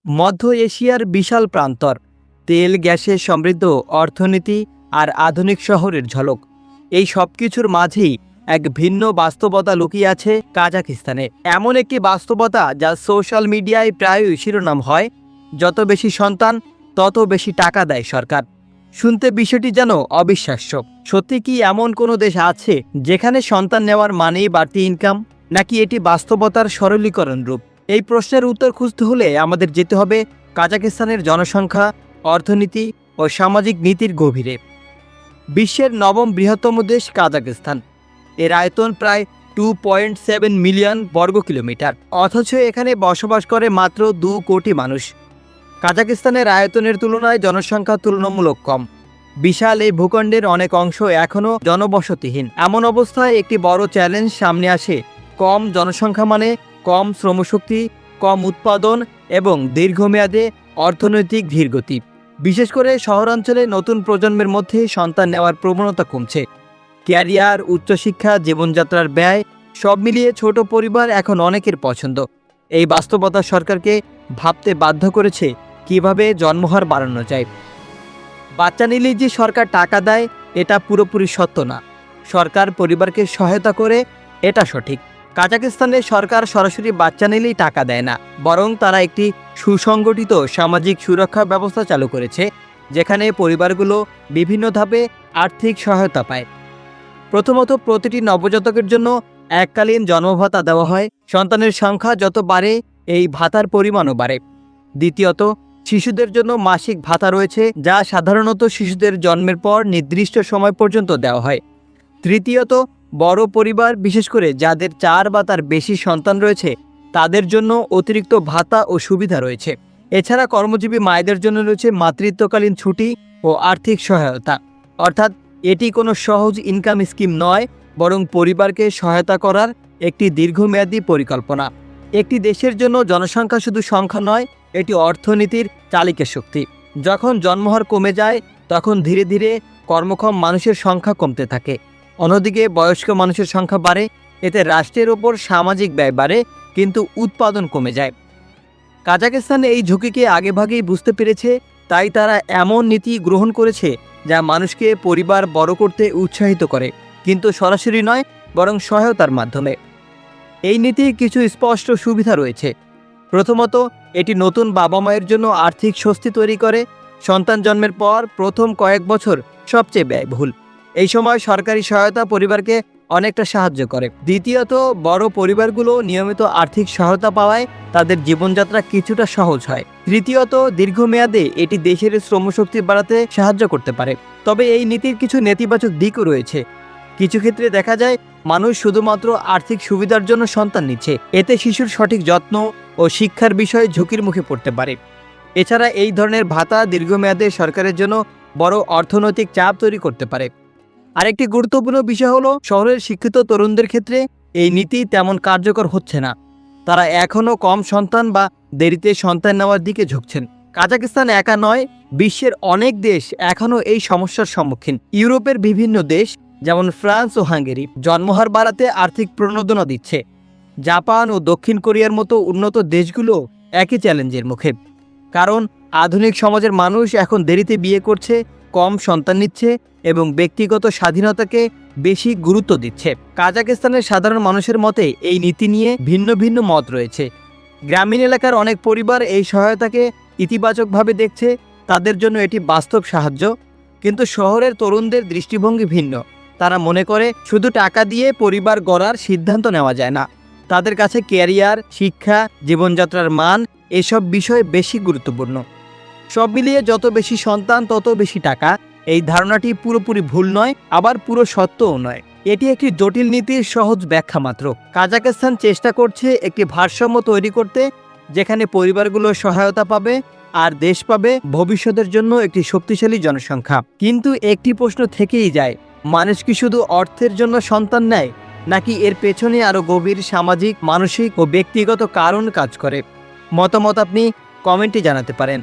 মধ্য এশিয়ার বিশাল প্রান্তর, তেল গ্যাসে সমৃদ্ধ অর্থনীতি আর আধুনিক শহরের ঝলক, এই সব কিছুর মাঝেই এক ভিন্ন বাস্তবতা লুকিয়ে আছে কাজাকিস্তানে। এমন একটি বাস্তবতা যা সোশ্যাল মিডিয়ায় প্রায়ই শিরোনাম হয়, যত বেশি সন্তান তত বেশি টাকা দেয় সরকার। শুনতে বিষয়টি যেন অবিশ্বাস্য। সত্যি কি এমন কোনো দেশ আছে যেখানে সন্তান নেওয়ার মানেই বাড়তি ইনকাম, নাকি এটি বাস্তবতার সরলীকরণ রূপ? এই প্রশ্নের উত্তর খুঁজতে হলে আমাদের যেতে হবে কাজাকিস্তানের জনসংখ্যা, অর্থনীতি ও সামাজিক নীতির গভীরে। বিশ্বের নবম বৃহত্তম দেশ কাজাকিস্তান। এর আয়তন প্রায় 2.7 মিলিয়ন বর্গ কিলোমিটার, অথচ এখানে বসবাস করে মাত্র 2 কোটি মানুষ। কাজাকিস্তানের আয়তনের তুলনায় জনসংখ্যা তুলনামূলক কম। বিশাল এই ভূখণ্ডের অনেক অংশ এখনও জনবসতিহীন। এমন অবস্থায় একটি বড় চ্যালেঞ্জ সামনে আসে। কম জনসংখ্যা মানে কম শ্রমশক্তি, কম উৎপাদন এবং দীর্ঘমেয়াদে অর্থনৈতিক ধীরগতি। বিশেষ করে শহরাঞ্চলে নতুন প্রজন্মের মধ্যে সন্তান নেওয়ার প্রবণতা কমছে। ক্যারিয়ার, উচ্চশিক্ষা, জীবনযাত্রার ব্যয় সব মিলিয়ে ছোট পরিবার এখন অনেকের পছন্দ। এই বাস্তবতা সরকারকে ভাবতে বাধ্য করেছে কিভাবে জন্মহার বাড়ানো যায়। বাচ্চা নিলেই যে সরকার টাকা দেয় এটা পুরোপুরি সত্য না। সরকার পরিবারকে সহায়তা করে, এটা সঠিক। কাজাকিস্তানে সরকার সরাসরি বাচ্চা নিলেই টাকা দেয় না, বরং তারা একটি সুসংগঠিত সামাজিক সুরক্ষা ব্যবস্থা চালু করেছে, যেখানে পরিবারগুলো বিভিন্ন ধাপে আর্থিক সহায়তা পায়। প্রথমত, প্রতিটি নবজাতকের জন্য এককালীন জন্মভাতা দেওয়া হয়। সন্তানের সংখ্যা যত বাড়ে এই ভাতার পরিমাণও বাড়ে। দ্বিতীয়ত, শিশুদের জন্য মাসিক ভাতা রয়েছে, যা সাধারণত শিশুদের জন্মের পর নির্দিষ্ট সময় পর্যন্ত দেওয়া হয়। তৃতীয়ত, বড় পরিবার, বিশেষ করে যাদের 4 বা তার বেশি সন্তান রয়েছে, তাদের জন্য অতিরিক্ত ভাতা ও সুবিধা রয়েছে। এছাড়া কর্মজীবী মায়েদের জন্য রয়েছে মাতৃত্বকালীন ছুটি ও আর্থিক সহায়তা। অর্থাৎ এটি কোনো সহজ ইনকাম স্কিম নয়, বরং পরিবারকে সহায়তা করার একটি দীর্ঘমেয়াদী পরিকল্পনা। একটি দেশের জন্য জনসংখ্যা শুধু সংখ্যা নয়, এটি অর্থনীতির চালিকা শক্তি। যখন জন্মহার কমে যায়, তখন ধীরে ধীরে কর্মক্ষম মানুষের সংখ্যা কমতে থাকে। অন্যদিকে বয়স্ক মানুষের সংখ্যা বাড়ে, এতে রাষ্ট্রের ওপর সামাজিক ব্যয় বাড়ে, কিন্তু উৎপাদন কমে যায়। কাজাকিস্তান এই ঝুঁকিকে আগেভাগেই বুঝতে পেরেছে, তাই তারা এমন নীতি গ্রহণ করেছে যা মানুষকে পরিবার বড় করতে উৎসাহিত করে, কিন্তু সরাসরি নয়, বরং সহায়তার মাধ্যমে। এই নীতির কিছু স্পষ্ট সুবিধা রয়েছে। প্রথমত, এটি নতুন বাবা মায়ের জন্য আর্থিক স্বস্তি তৈরি করে। সন্তান জন্মের পর প্রথম কয়েক বছর সবচেয়ে ব্যয়বহুল। এই সময় সরকারি সহায়তা পরিবারকে অনেকটা সাহায্য করে। দ্বিতীয়ত, বড় পরিবারগুলো নিয়মিত আর্থিক সহায়তা পাওয়ায় তাদের জীবনযাত্রা কিছুটা সহজ হয়। তৃতীয়ত, দীর্ঘমেয়াদে এটি দেশের শ্রমশক্তি বাড়াতে সাহায্য করতে পারে। তবে এই নীতির কিছু নেতিবাচক দিকও রয়েছে। কিছু ক্ষেত্রে দেখা যায় মানুষ শুধুমাত্র আর্থিক সুবিধার জন্য সন্তান নিচ্ছে। এতে শিশুর সঠিক যত্ন ও শিক্ষার বিষয়ে ঝুঁকির মুখে পড়তে পারে। এছাড়া এই ধরনের ভাতা দীর্ঘমেয়াদে সরকারের জন্য বড় অর্থনৈতিক চাপ তৈরি করতে পারে। আরেকটি গুরুত্বপূর্ণ বিষয় হলো, শহরের শিক্ষিত তরুণদের ক্ষেত্রে এই নীতি তেমন কার্যকর হচ্ছে না। তারা এখনও কম সন্তান বা দেরিতে সন্তান নেওয়ার দিকে ঝুঁকছেন। কাজাকিস্তান একা নয়, বিশ্বের অনেক দেশ এখনও এই সমস্যার সম্মুখীন। ইউরোপের বিভিন্ন দেশ, যেমন ফ্রান্স ও হাঙ্গেরি, জন্মহার বাড়াতে আর্থিক প্রণোদনা দিচ্ছে। জাপান ও দক্ষিণ কোরিয়ার মতো উন্নত দেশগুলো একই চ্যালেঞ্জের মুখে। কারণ আধুনিক সমাজের মানুষ এখন দেরিতে বিয়ে করছে, কম সন্তান নিচ্ছে এবং ব্যক্তিগত স্বাধীনতাকে বেশি গুরুত্ব দিচ্ছে। কাজাকিস্তানের সাধারণ মানুষের মতে এই নীতি নিয়ে ভিন্ন ভিন্ন মত রয়েছে। গ্রামীণ এলাকার অনেক পরিবার এই সহায়তাকে ইতিবাচকভাবে দেখছে, তাদের জন্য এটি বাস্তব সাহায্য। কিন্তু শহরের তরুণদের দৃষ্টিভঙ্গি ভিন্ন। তারা মনে করে শুধু টাকা দিয়ে পরিবার গড়ার সিদ্ধান্ত নেওয়া যায় না। তাদের কাছে ক্যারিয়ার, শিক্ষা, জীবনযাত্রার মান এসব বিষয় বেশি গুরুত্বপূর্ণ। সব মিলিয়ে যত বেশি সন্তান তত বেশি টাকা, এই ধারণাটি পুরোপুরি ভুল নয়, আবার পুরো সত্যও নয়। এটি একটি জটিল নীতির সহজ ব্যাখ্যা মাত্র। কাজাকিস্তান চেষ্টা করছে একটি ভারসাম্য তৈরি করতে, যেখানে পরিবারগুলো সহায়তা পাবে আর দেশ পাবে ভবিষ্যতের জন্য একটি শক্তিশালী জনসংখ্যা। কিন্তু একটি প্রশ্ন থেকেই যায়, মানুষ কি শুধু অর্থের জন্য সন্তান নেয়, নাকি এর পেছনে আরও গভীর সামাজিক, মানসিক ও ব্যক্তিগত কারণ কাজ করে? মতামত আপনি কমেন্টে জানাতে পারেন।